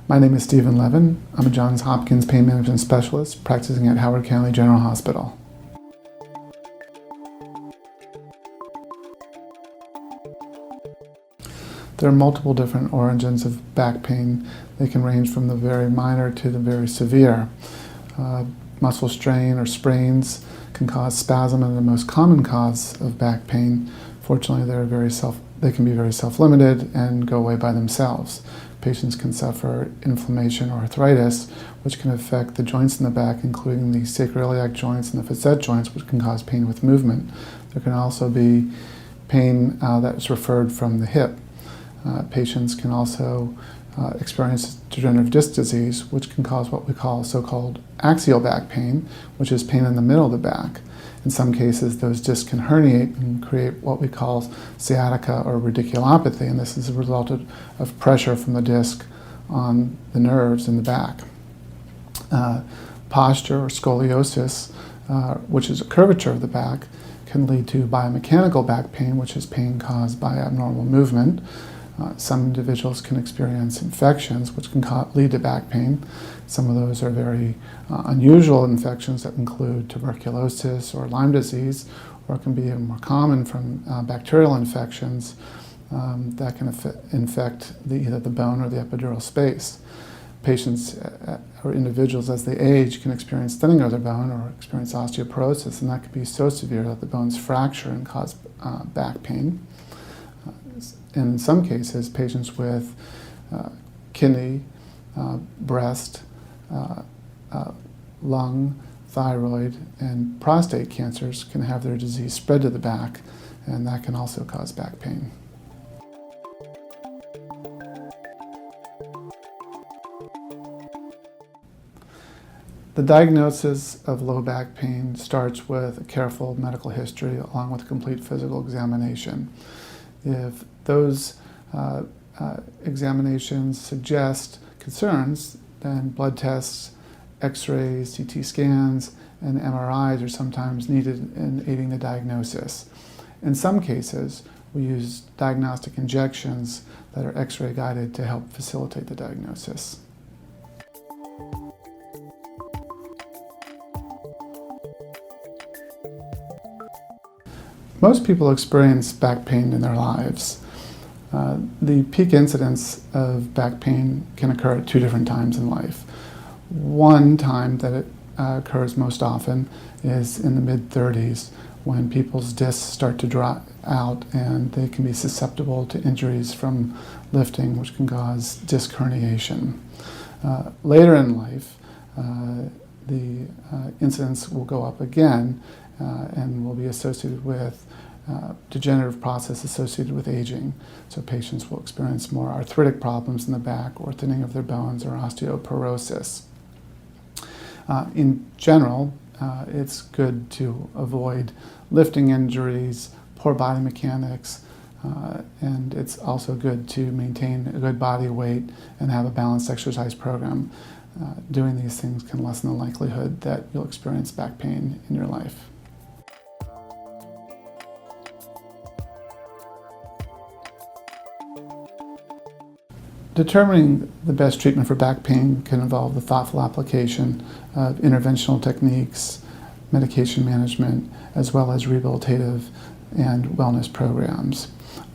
My name is Stephen Levin. I'm a Johns Hopkins pain management specialist practicing at Howard County General Hospital. There are multiple different origins of back pain. They can range from the very minor to the very severe. Muscle strain or sprains can cause spasm, and the most common cause of back pain. Fortunately, they can be very self-limited and go away by themselves. Patients can suffer inflammation or arthritis, which can affect the joints in the back, including the sacroiliac joints and the facet joints, which can cause pain with movement. There can also be pain that's referred from the hip. Patients can also experience degenerative disc disease, which can cause what we call so-called axial back pain, which is pain in the middle of the back. In some cases, those discs can herniate and create what we call sciatica or radiculopathy, and this is a result of pressure from the disc on the nerves in the back. Posture or scoliosis, which is a curvature of the back, can lead to biomechanical back pain, which is pain caused by abnormal movement. Some individuals can experience infections, which can lead to back pain. Some of those are very unusual infections that include tuberculosis or Lyme disease, or it can be more common from bacterial infections that can infect either the bone or the epidural space. Patients or individuals, as they age, can experience thinning of their bone or experience osteoporosis, and that can be so severe that the bones fracture and cause back pain. In some cases, patients with kidney, breast, lung, thyroid, and prostate cancers can have their disease spread to the back, and that can also cause back pain. The diagnosis of low back pain starts with a careful medical history along with a complete physical examination. If those examinations suggest concerns, then blood tests, x-rays, CT scans, and MRIs are sometimes needed in aiding the diagnosis. In some cases, we use diagnostic injections that are x-ray guided to help facilitate the diagnosis. Most people experience back pain in their lives. The peak incidence of back pain can occur at two different times in life. One time that it occurs most often is in the mid-30s, when people's discs start to dry out and they can be susceptible to injuries from lifting, which can cause disc herniation. Later in life, the incidence will go up again and will be associated with degenerative process associated with aging. So patients will experience more arthritic problems in the back, or thinning of their bones, or osteoporosis. In general, it's good to avoid lifting injuries, poor body mechanics, and it's also good to maintain a good body weight and have a balanced exercise program. Doing these things can lessen the likelihood that you'll experience back pain in your life. Determining the best treatment for back pain can involve the thoughtful application of interventional techniques, medication management, as well as rehabilitative and wellness programs.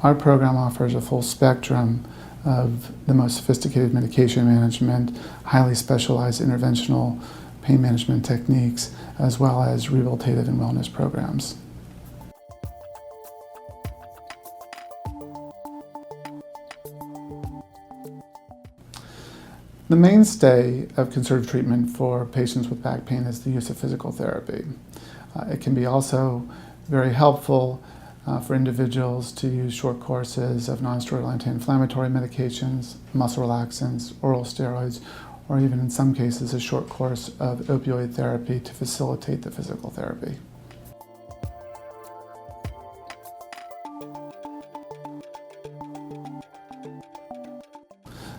Our program offers a full spectrum of the most sophisticated medication management, highly specialized interventional pain management techniques, as well as rehabilitative and wellness programs. The mainstay of conservative treatment for patients with back pain is the use of physical therapy. It can be also very helpful for individuals to use short courses of non-steroidal anti-inflammatory medications, muscle relaxants, oral steroids, or even in some cases a short course of opioid therapy to facilitate the physical therapy.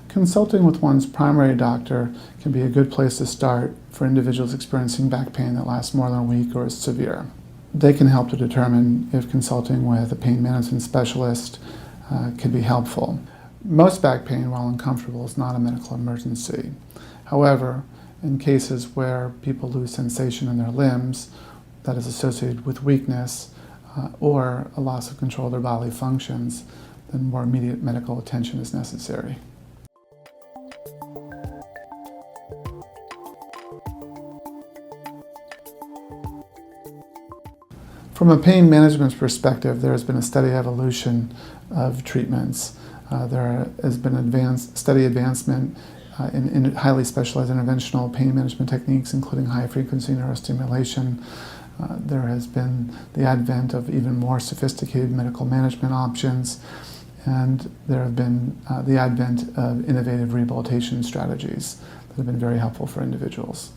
Consulting with one's primary doctor can be a good place to start for individuals experiencing back pain that lasts more than a week or is severe. They can help to determine if consulting with a pain management specialist can be helpful. Most back pain, while uncomfortable, is not a medical emergency. However, in cases where people lose sensation in their limbs that is associated with weakness or a loss of control of their bodily functions, then more immediate medical attention is necessary. From a pain management perspective, there has been a steady evolution of treatments. There has been steady advancement in highly specialized interventional pain management techniques, including high-frequency neurostimulation. There has been the advent of even more sophisticated medical management options, and there have been the advent of innovative rehabilitation strategies that have been very helpful for individuals.